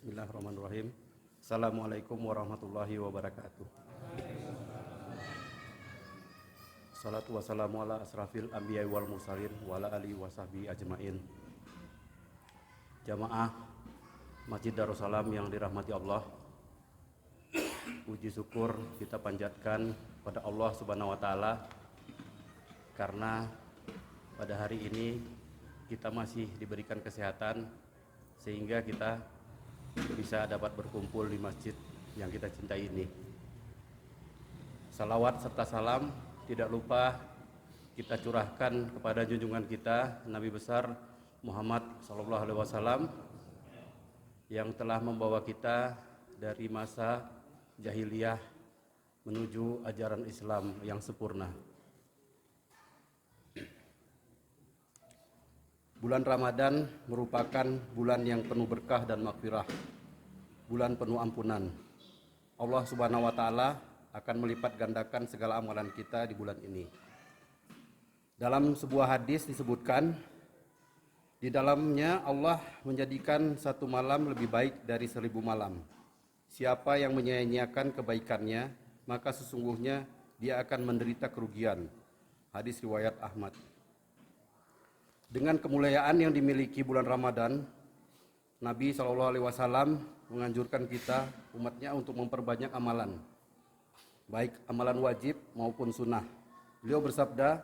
Bismillahirrahmanirrahim. Assalamualaikum warahmatullahi wabarakatuh. Salatu wassalamu ala asrafil anbiya wal mursalin wa ala alihi wa sahbihi ajmain. Jamaah Masjid Darussalam yang dirahmati Allah, puji syukur kita panjatkan pada Allah Subhanahu wa taala karena pada hari ini kita masih diberikan kesehatan sehingga kita bisa dapat berkumpul di masjid yang kita cintai ini. Salawat serta salam tidak lupa kita curahkan kepada junjungan kita Nabi besar Muhammad SAW yang telah membawa kita dari masa jahiliyah menuju ajaran Islam yang sempurna. Bulan Ramadan merupakan bulan yang penuh berkah dan maghfirah, bulan penuh ampunan. Allah Subhanahu wa taala akan melipat gandakan segala amalan kita di bulan ini. Dalam sebuah hadis disebutkan, di dalamnya Allah menjadikan satu malam lebih baik dari 1000 malam. Siapa yang menyia-nyiakan kebaikannya, maka sesungguhnya dia akan menderita kerugian. Hadis riwayat Ahmad. Dengan kemuliaan yang dimiliki bulan Ramadan, Nabi SAW menganjurkan kita, umatnya, untuk memperbanyak amalan, baik amalan wajib maupun sunnah. Beliau bersabda,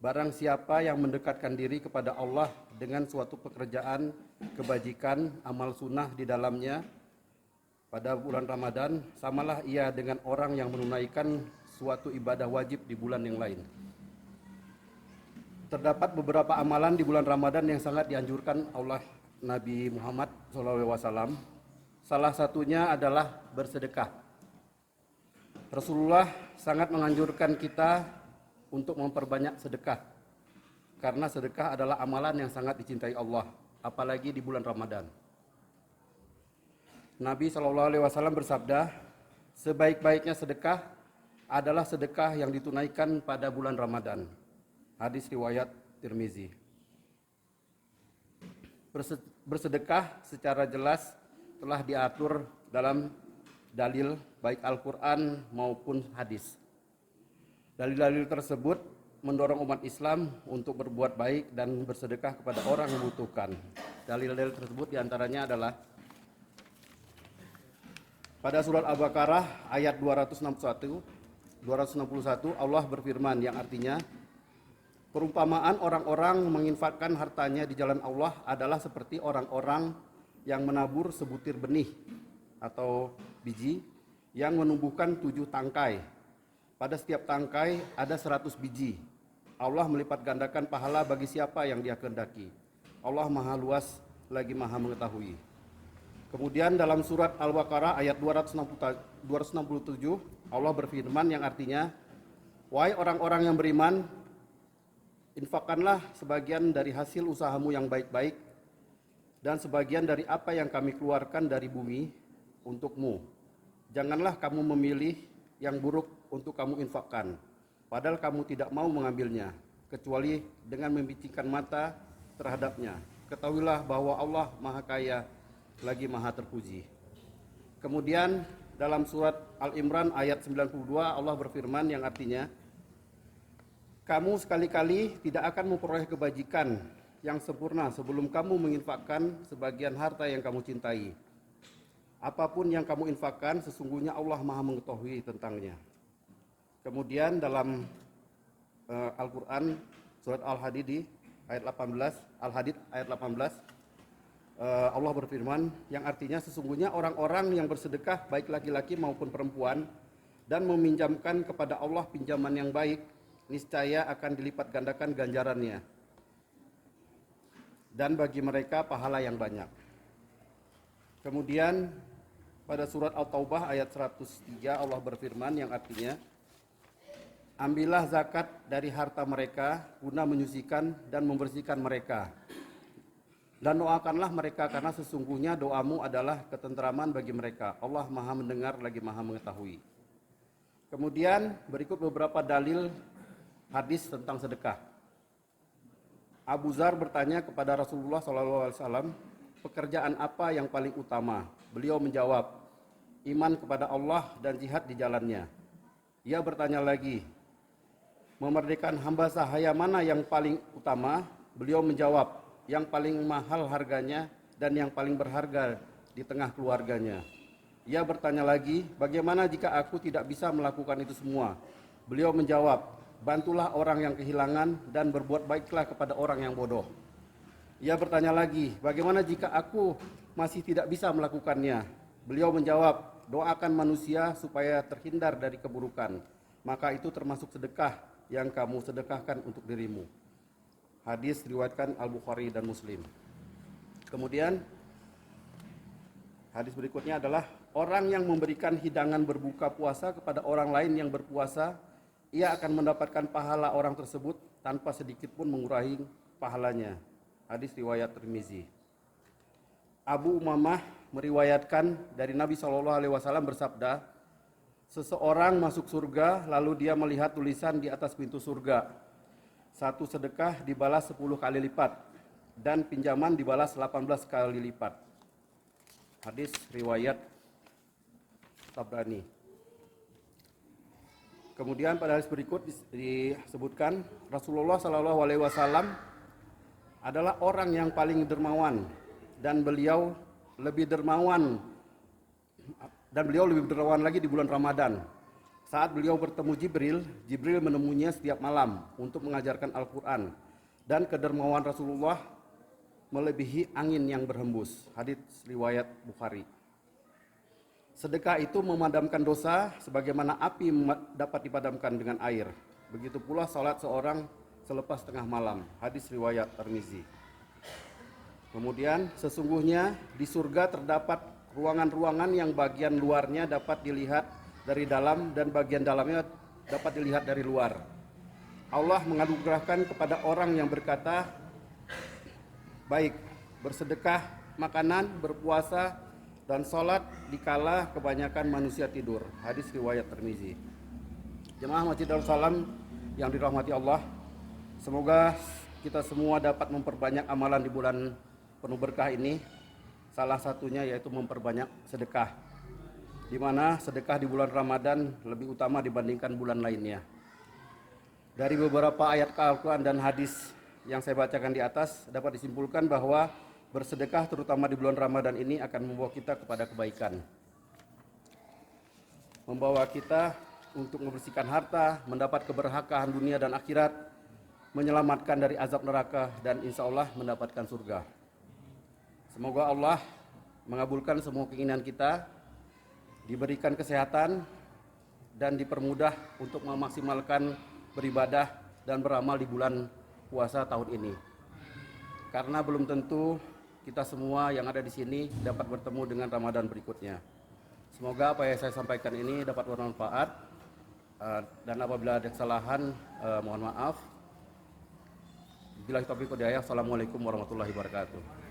barang siapa yang mendekatkan diri kepada Allah dengan suatu pekerjaan, kebajikan, amal sunnah di dalamnya pada bulan Ramadan, samalah ia dengan orang yang menunaikan suatu ibadah wajib di bulan yang lain. Terdapat beberapa amalan di bulan Ramadan yang sangat dianjurkan oleh Nabi Muhammad SAW. Salah satunya adalah bersedekah. Rasulullah sangat menganjurkan kita untuk memperbanyak sedekah, karena sedekah adalah amalan yang sangat dicintai Allah, apalagi di bulan Ramadan. Nabi SAW bersabda, sebaik-baiknya sedekah adalah sedekah yang ditunaikan pada bulan Ramadan. Hadis riwayat Tirmizi. Bersedekah secara jelas telah diatur dalam dalil baik Al-Quran maupun hadis. Dalil-dalil tersebut mendorong umat Islam untuk berbuat baik dan bersedekah kepada orang yang membutuhkan. Dalil-dalil tersebut diantaranya adalah pada surat Al-Baqarah ayat 261 Allah berfirman yang artinya, perumpamaan orang-orang menginfakkan hartanya di jalan Allah adalah seperti orang-orang yang menabur sebutir benih atau biji yang menumbuhkan 7 tangkai. Pada setiap tangkai ada 100 biji. Allah melipat gandakan pahala bagi siapa yang Dia kehendaki. Allah Maha Luas lagi Maha Mengetahui. Kemudian dalam surat Al-Baqarah ayat 267 Allah berfirman yang artinya, wahai orang-orang yang beriman, infakkanlah sebagian dari hasil usahamu yang baik-baik dan sebagian dari apa yang kami keluarkan dari bumi untukmu. Janganlah kamu memilih yang buruk untuk kamu infakkan, padahal kamu tidak mau mengambilnya, kecuali dengan membicikkan mata terhadapnya. Ketahuilah bahwa Allah Maha Kaya lagi Maha Terpuji. Kemudian dalam surat Al-Imran ayat 92 Allah berfirman yang artinya, kamu sekali-kali tidak akan memperoleh kebajikan yang sempurna sebelum kamu menginfakkan sebagian harta yang kamu cintai. Apapun yang kamu infakkan, sesungguhnya Allah Maha mengetahui tentangnya. Kemudian dalam Al-Quran surat Al-Hadid ayat 18, Al-Hadid ayat 18, Allah berfirman yang artinya, sesungguhnya orang-orang yang bersedekah baik laki-laki maupun perempuan dan meminjamkan kepada Allah pinjaman yang baik, niscaya akan dilipat gandakan ganjarannya, dan bagi mereka pahala yang banyak. Kemudian pada surat At-Taubah ayat 103 Allah berfirman yang artinya, ambillah zakat dari harta mereka guna menyucikan dan membersihkan mereka, dan doakanlah mereka karena sesungguhnya doamu adalah ketenteraman bagi mereka. Allah Maha mendengar lagi Maha mengetahui. Kemudian berikut beberapa dalil hadis tentang sedekah. Abu Dzar bertanya kepada Rasulullah SAW, pekerjaan apa yang paling utama? Beliau menjawab, iman kepada Allah dan jihad di jalannya. Ia bertanya lagi, memerdekakan hamba sahaya mana yang paling utama? Beliau menjawab, yang paling mahal harganya dan yang paling berharga di tengah keluarganya. Ia bertanya lagi, bagaimana jika aku tidak bisa melakukan itu semua? Beliau menjawab, bantulah orang yang kehilangan dan berbuat baiklah kepada orang yang bodoh. Ia bertanya lagi, bagaimana jika aku masih tidak bisa melakukannya? Beliau menjawab, doakan manusia supaya terhindar dari keburukan. Maka itu termasuk sedekah yang kamu sedekahkan untuk dirimu. Hadis diriwayatkan Al-Bukhari dan Muslim. Kemudian hadis berikutnya adalah orang yang memberikan hidangan berbuka puasa kepada orang lain yang berpuasa, ia akan mendapatkan pahala orang tersebut tanpa sedikit pun mengurangi pahalanya. Hadis riwayat Tirmizi. Abu Umamah meriwayatkan dari Nabi SAW bersabda, seseorang masuk surga lalu dia melihat tulisan di atas pintu surga, satu sedekah dibalas 10 kali lipat dan pinjaman dibalas 18 kali lipat. Hadis riwayat Tabrani. Kemudian pada hadis berikut disebutkan Rasulullah SAW adalah orang yang paling dermawan dan beliau lebih dermawan lagi di bulan Ramadan. Saat beliau bertemu Jibril menemuinya setiap malam untuk mengajarkan Al-Quran, dan kedermawan Rasulullah melebihi angin yang berhembus. Hadis riwayat Bukhari. Sedekah itu memadamkan dosa sebagaimana api dapat dipadamkan dengan air. Begitu pula salat seorang selepas tengah malam. Hadis riwayat Tirmizi. Kemudian sesungguhnya di surga terdapat ruangan-ruangan yang bagian luarnya dapat dilihat dari dalam dan bagian dalamnya dapat dilihat dari luar. Allah menganugerahkan kepada orang yang berkata baik, bersedekah, makanan, berpuasa, dan sholat dikala kebanyakan manusia tidur. Hadis riwayat Tirmizi. Jemaah Masjid Darus Salam yang dirahmati Allah, semoga kita semua dapat memperbanyak amalan di bulan penuh berkah ini. Salah satunya yaitu memperbanyak sedekah, di mana sedekah di bulan Ramadan lebih utama dibandingkan bulan lainnya. Dari beberapa ayat Al-Quran dan hadis yang saya bacakan di atas dapat disimpulkan bahwa bersedekah terutama di bulan Ramadan ini akan membawa kita kepada kebaikan, membawa kita untuk membersihkan harta, mendapat keberkahan dunia dan akhirat, menyelamatkan dari azab neraka, dan insya Allah mendapatkan surga. Semoga Allah mengabulkan semua keinginan kita, diberikan kesehatan, dan dipermudah untuk memaksimalkan beribadah dan beramal di bulan puasa tahun ini. Karena belum tentu kita semua yang ada di sini dapat bertemu dengan Ramadan berikutnya. Semoga apa yang saya sampaikan ini dapat bermanfaat, dan apabila ada kesalahan mohon maaf. Billahi taufiq wal hidayah. Assalamualaikum warahmatullahi wabarakatuh.